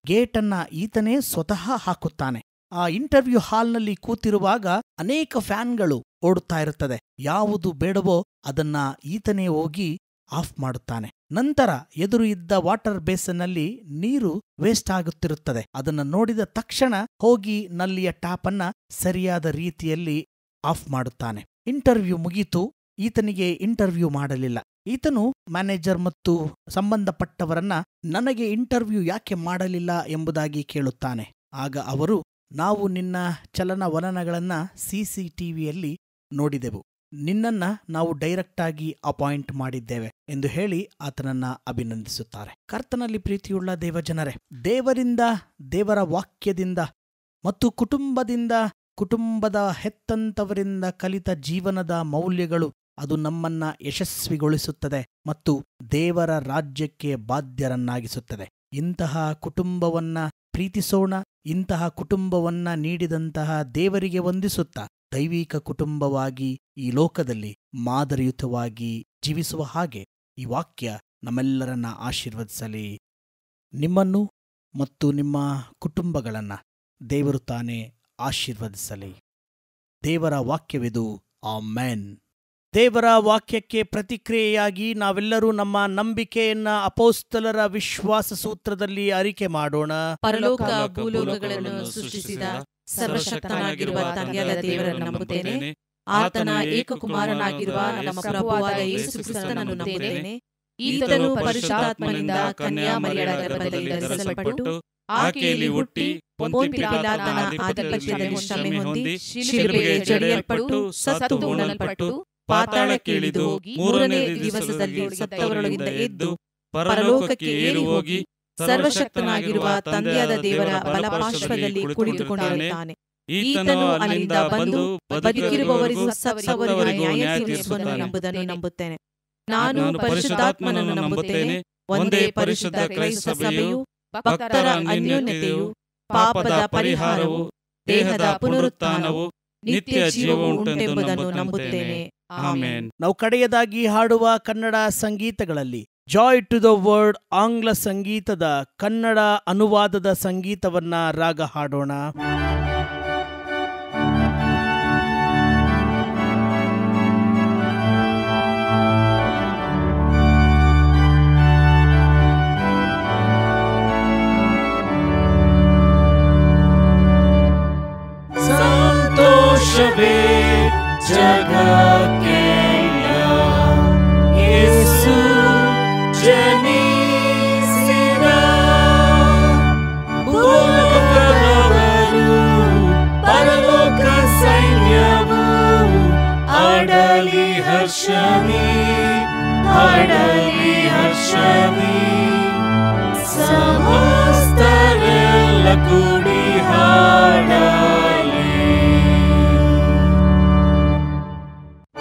ಗೇಟನ್ನ ಈತನೇ ಸ್ವತಃ ಹಾಕುತ್ತಾನೆ. ಆ ಇಂಟರ್ವ್ಯೂ ಹಾಲ್ನಲ್ಲಿ ಕೂತಿರುವಾಗ ಅನೇಕ ಫ್ಯಾನ್ಗಳು ಓಡುತ್ತಾ ಇರುತ್ತದೆ. ಯಾವುದು ಬೇಡವೋ ಅದನ್ನ ಈತನೇ ಹೋಗಿ ಆಫ್ ಮಾಡುತ್ತಾನೆ. ನಂತರ ಎದುರು ಇದ್ದ ವಾಟರ್ ಬೇಸನ್ನಲ್ಲಿ ನೀರು ವೇಸ್ಟ್ ಆಗುತ್ತಿರುತ್ತದೆ. ಅದನ್ನು ನೋಡಿದ ತಕ್ಷಣ ಹೋಗಿ ನಲ್ಲಿಯ ಟ್ಯಾಪ್ ಅನ್ನ ಸರಿಯಾದ ರೀತಿಯಲ್ಲಿ ಆಫ್ ಮಾಡುತ್ತಾನೆ. ಇಂಟರ್ವ್ಯೂ ಮುಗೀತು. ಈತನಿಗೆ ಇಂಟರ್ವ್ಯೂ ಮಾಡಲಿಲ್ಲ. ಈತನು ಮ್ಯಾನೇಜರ್ ಮತ್ತು ಸಂಬಂಧಪಟ್ಟವರನ್ನ ನನಗೆ ಇಂಟರ್ವ್ಯೂ ಯಾಕೆ ಮಾಡಲಿಲ್ಲ ಎಂಬುದಾಗಿ ಕೇಳುತ್ತಾನೆ. ಆಗ ಅವರು, ನಾವು ನಿನ್ನ ಚಲನವಲನಗಳನ್ನ CCTVಯಲ್ಲಿ ನೋಡಿದೆವು, ನಿನ್ನನ್ನ ನಾವು ಡೈರೆಕ್ಟಾಗಿ ಅಪಾಯಿಂಟ್ ಮಾಡಿದ್ದೇವೆ ಎಂದು ಹೇಳಿ ಆತನನ್ನ ಅಭಿನಂದಿಸುತ್ತಾರೆ. ಕರ್ತನಲ್ಲಿ ಪ್ರೀತಿಯುಳ್ಳ ದೇವಜನರೇ, ದೇವರಿಂದ, ದೇವರ ವಾಕ್ಯದಿಂದ ಮತ್ತು ಕುಟುಂಬದಿಂದ, ಕುಟುಂಬದ ಹೆತ್ತಂತವರಿಂದ ಕಲಿತ ಜೀವನದ ಮೌಲ್ಯಗಳು ಅದು ನಮ್ಮನ್ನ ಯಶಸ್ವಿಗೊಳಿಸುತ್ತದೆ ಮತ್ತು ದೇವರ ರಾಜ್ಯಕ್ಕೆ ಬಾಧ್ಯರನ್ನಾಗಿಸುತ್ತದೆ. ಇಂತಹ ಕುಟುಂಬವನ್ನ ಪ್ರೀತಿಸೋಣ. ಇಂತಹ ಕುಟುಂಬವನ್ನ ನೀಡಿದಂತಹ ದೇವರಿಗೆ ವಂದಿಸುತ್ತಾ ದೈವಿಕ ಕುಟುಂಬವಾಗಿ ಈ ಲೋಕದಲ್ಲಿ ಮಾದರಿಯುತವಾಗಿ ಜೀವಿಸುವ ಹಾಗೆ ಈ ವಾಕ್ಯ ನಮ್ಮೆಲ್ಲರನ್ನ ಆಶೀರ್ವದಿಸಲಿ. ನಿಮ್ಮನ್ನು ಮತ್ತು ನಿಮ್ಮ ಕುಟುಂಬಗಳನ್ನ ದೇವರು ತಾನೇ ಆಶೀರ್ವದಿಸಲಿ. ದೇವರ ವಾಕ್ಯವಿದು. ಆಮೆನ್. ದೇವರ ವಾಕ್ಯಕ್ಕೆ ಪ್ರತಿಕ್ರಿಯೆಯಾಗಿ ನಾವೆಲ್ಲರೂ ನಮ್ಮ ನಂಬಿಕೆಯನ್ನ ಅಪೊಸ್ತಲರ ವಿಶ್ವಾಸ ಸೂತ್ರದಲ್ಲಿ ಅರಿಕೆ ಮಾಡೋಣ. ಪರಲೋಕ ಭೂಲೋಕಗಳನ್ನು ಸೃಷ್ಟಿಸಿದ ಸರ್ವಶಕ್ತನಾಗಿರುವ ತಂದೆಯಾದ ದೇವರನ್ನು ನಂಬುತ್ತೇನೆ. ಆತನ ಏಕಕುಮಾರನಾಗಿರುವ ನಮ್ಮ ಪ್ರಭುವಾದ ಯೇಸು ಕ್ರಿಸ್ತನನ್ನು ನಂಬುತ್ತೇನೆ. ಈತನು ಪರಿಶುದ್ಧಾತ್ಮನಿಂದ ಕನ್ಯಾಮರಿಯಳ ಗರ್ಭದಲ್ಲಿ ಧರಿಸಲ್ಪಟ್ಟು ಆಕೆಯಲ್ಲಿ ಹುಟ್ಟಿ ಪೊಂತ್ಯ ಪಿಲಾತನ ಆಧಿಪತ್ಯದಲ್ಲಿ ಶ್ರಮೆ ಹೊಂದಿ ಶಿಲುಬೆಗೆ ಜಡಿಯಲ್ಪಟ್ಟು ಸತ್ತು ಹೂಣಲ್ಪಟ್ಟು ಪಾತಾಳಕ್ಕೆ ಇಳಿದು ಮೂರನೇ ದಿವಸದಲ್ಲಿ ಸತ್ತವರೊಳಗಿಂದ ಎದ್ದು ಪರಲೋಕಕ್ಕೆ ಏರಿ ಹೋಗಿ ಸರ್ವಶಕ್ತನಾಗಿರುವ ತಂದೆಯಾದ ದೇವರ ಬಲಪಾರ್ಶ್ವದಲ್ಲಿ ಕುಳಿತುಕೊಂಡಿರುತ್ತಾನೆ. ಈತನು ಅಲ್ಲಿಂದ ಬಂದು ಬದುಕಿರುವವರಿಗೂ ಸತ್ತವರಿಗೂ ನ್ಯಾಯ ತೀರಿಸುವನು ಎಂಬುದನ್ನು ನಂಬುತ್ತೇನೆ. ನಾನು ಪರಿಶುದ್ಧಾತ್ಮನನ್ನು ನಂಬುತ್ತೇನೆ. ಒಂದೇ ಪರಿಶುದ್ಧ ಕ್ರೈಸ್ತ ಸಭೆಯು ಭಕ್ತರ ಅನ್ಯೋನ್ಯತೆಯು, ಪಾಪದ ಪರಿಹಾರವು, ದೇಹದ ಪುನರುತ್ಥಾನವು, ನಿತ್ಯ ಜೀವವು ಉಂಟೆಂಬುದನ್ನು ನಂಬುತ್ತೇನೆ. ಆಮೆನ್. ನಾವು ಕಡೆಯದಾಗಿ ಹಾಡುವ ಕನ್ನಡ ಸಂಗೀತಗಳಲ್ಲಿ ಜಾಯ್ ಟು ದ ವರ್ಲ್ಡ್ ಆಂಗ್ಲ ಸಂಗೀತದ ಕನ್ನಡ ಅನುವಾದದ ಸಂಗೀತವನ್ನ ರಾಗ ಹಾಡೋಣ. ಸಂತೋಷವೇ ಜಗಕ್ಕೆಲ್ಲ ಯೇಸು ಜನಿಸಿದ, ಭೂಲೋಕದವರು ಪರಲೋಕ ಸೈನ್ಯವು ಆಡಲಿ ಹರ್ಷವೇ, ಆಡಲಿ ಹರ್ಷವೇ, ಸಮಸ್ತರೆಲ್ಲ ಕೂಡಿ ಹಾಡಲಿ.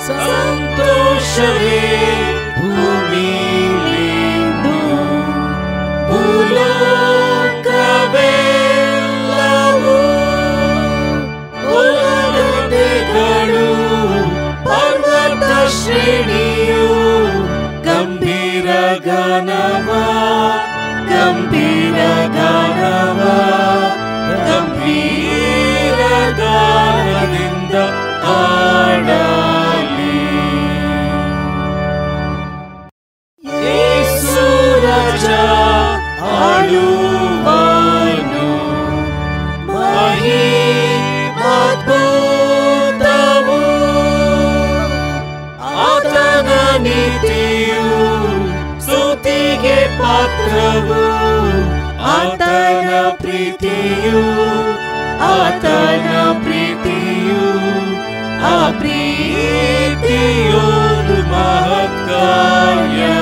ಸಂತೋಷವೇ ಭೂಮಿಲಿಂದು ಭೂಲೋಕವೆಲ್ಲವೂ, ಉನ್ನತತೆಗಳು ಪರ್ವತ ಶ್ರೇಣಿಯು ಗಂಭೀರ ಗಾನವ, ಗಂಭೀರ ಗಾನವ, ಗಂಭೀರ ಗಾನದಿಂದ ಹಾಡಲಿ. ಯೇಸು ರಾಜ ಆಳುವನು, ಮಹಿಮಾದ್ಭುತವು, ಆತನ ನೀತಿಯು ಸ್ತುತಿಗೆ ಪಾತ್ರವು, ಆತನ ಪ್ರೀತಿಯು, ಆತನ ಪ್ರೀತಿಯು, ಆ ಪ್ರೀತಿಯೊಂದು ಮಹತ್ಕಾರ್ಯವು.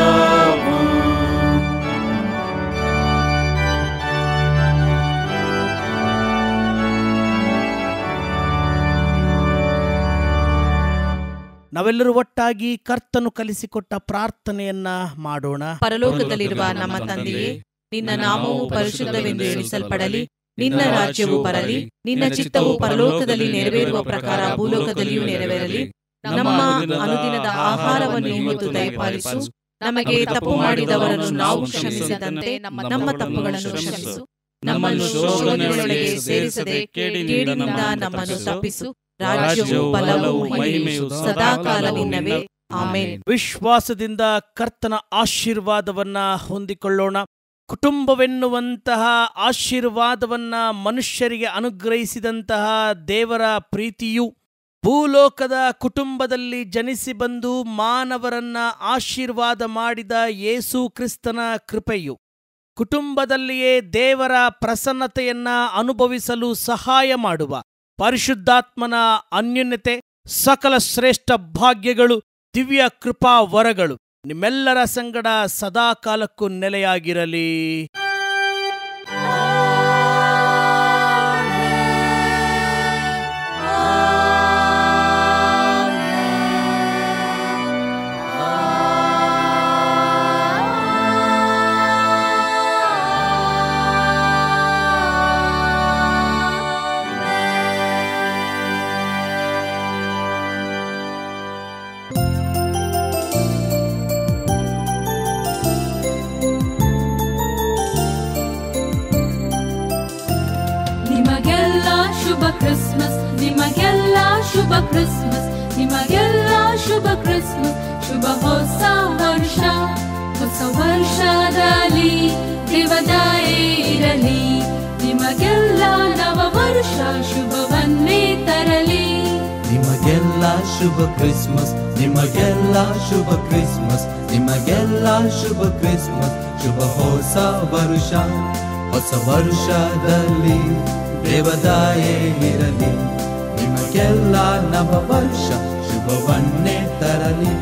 ನಾವೆಲ್ಲರೂ ಒಟ್ಟಾಗಿ ಕರ್ತನು ಕಲಿಸಿಕೊಟ್ಟ ಪ್ರಾರ್ಥನೆಯನ್ನ ಮಾಡೋಣ. ಪರಲೋಕದಲ್ಲಿರುವ ನಮ್ಮ ತಂದೆಯೇ, ನಿನ್ನ ನಾಮವು ಪರಿಶುದ್ಧವೆಂದು ಎಣಿಸಲ್ಪಡಲಿ, ನಿನ್ನ ರಾಜ್ಯವು ಬರಲಿ, ನಿನ್ನ ಚಿತ್ತವು ಪರಲೋಕದಲ್ಲಿ ನೆರವೇರುವ ಪ್ರಕಾರ ಭೂಲೋಕದಲ್ಲಿಯೂ ನೆರವೇರಲಿ. ನಮ್ಮ ಅನುದಿನದ ಆಹಾರವನ್ನು ಇವತ್ತು ದಯಪಾಲಿಸು. ನಮಗೆ ತಪ್ಪು ಮಾಡಿದವರನ್ನು ನಾವು ಕ್ಷಮಿಸಿದಂತೆ ನಮ್ಮ ತಪ್ಪುಗಳನ್ನು ಕ್ಷಮಿಸು. ನಮ್ಮನ್ನು ಶೋಧನೆಯೊಳಗೆ ಸೇರಿಸದೆ ಕೇಡಿನಿಂದ ನಮ್ಮನ್ನು ತಪ್ಪಿಸು. ರಾಜ್ಯವು, ಬಲವು, ಮಹಿಮೆಯು ಸದಾಕಾಲ ನಿನ್ನವೇ. ಆಮೆನ್. ವಿಶ್ವಾಸದಿಂದ ಕರ್ತನ ಆಶೀರ್ವಾದವನ್ನ ಹೊಂದಿಕೊಳ್ಳೋಣ. ಕುಟುಂಬವೆನ್ನುವಂತಹ ಆಶೀರ್ವಾದವನ್ನ ಮನುಷ್ಯರಿಗೆ ಅನುಗ್ರಹಿಸಿದಂತಹ ದೇವರ ಪ್ರೀತಿಯು, ಭೂಲೋಕದ ಕುಟುಂಬದಲ್ಲಿ ಜನಿಸಿ ಬಂದು ಮಾನವರನ್ನ ಆಶೀರ್ವಾದ ಮಾಡಿದ ಯೇಸು ಕ್ರಿಸ್ತನ ಕೃಪೆಯು, ಕುಟುಂಬದಲ್ಲಿಯೇ ದೇವರ ಪ್ರಸನ್ನತೆಯನ್ನ ಅನುಭವಿಸಲು ಸಹಾಯ ಮಾಡುವ ಪರಿಶುದ್ಧಾತ್ಮನ ಅನ್ಯೋನ್ಯತೆ, ಸಕಲ ಶ್ರೇಷ್ಠ ಭಾಗ್ಯಗಳು, ದಿವ್ಯ ಕೃಪಾ ವರಗಳು ನಿಮ್ಮೆಲ್ಲರ ಸಂಗಡ ಸದಾಕಾಲಕ್ಕೂ ನೆಲೆಯಾಗಿರಲಿ. ಕ್ರಿಸ್ಮಸ್, ನಿಮಗೆಲ್ಲ ಶುಭ ಕ್ರಿಸ್ಮಸ್, ನಿಮಗೆಲ್ಲ ಶುಭ ಕ್ರಿಸ್ಮಸ್, ಶುಭ ಹೊಸ ವರ್ಷ. ಹೊಸ ವರ್ಷದಲ್ಲಿ ದೇವದಯೆ ಇರಲಿ, ನಿಮಗೆಲ್ಲ ನವ ವರ್ಷ ಶುಭವನ್ನೇ ತರಲಿ. ನಿಮಗೆಲ್ಲ ಶುಭ ಕ್ರಿಸ್ಮಸ್, ನಿಮಗೆಲ್ಲ ಶುಭ ಕ್ರಿಸ್ಮಸ್, ನಿಮಗೆಲ್ಲ ಶುಭ ಕ್ರಿಸ್ಮಸ್, ಶುಭ ಹೊಸ ವರ್ಷ. ಹೊಸ ವರ್ಷದಲ್ಲಿ ದೇವದಯೆ ಇರಲಿ, ನಿಮಗೆಲ್ಲ ನವ ವರ್ಷ ಶುಭವನ್ನೇ ತರಲಿ.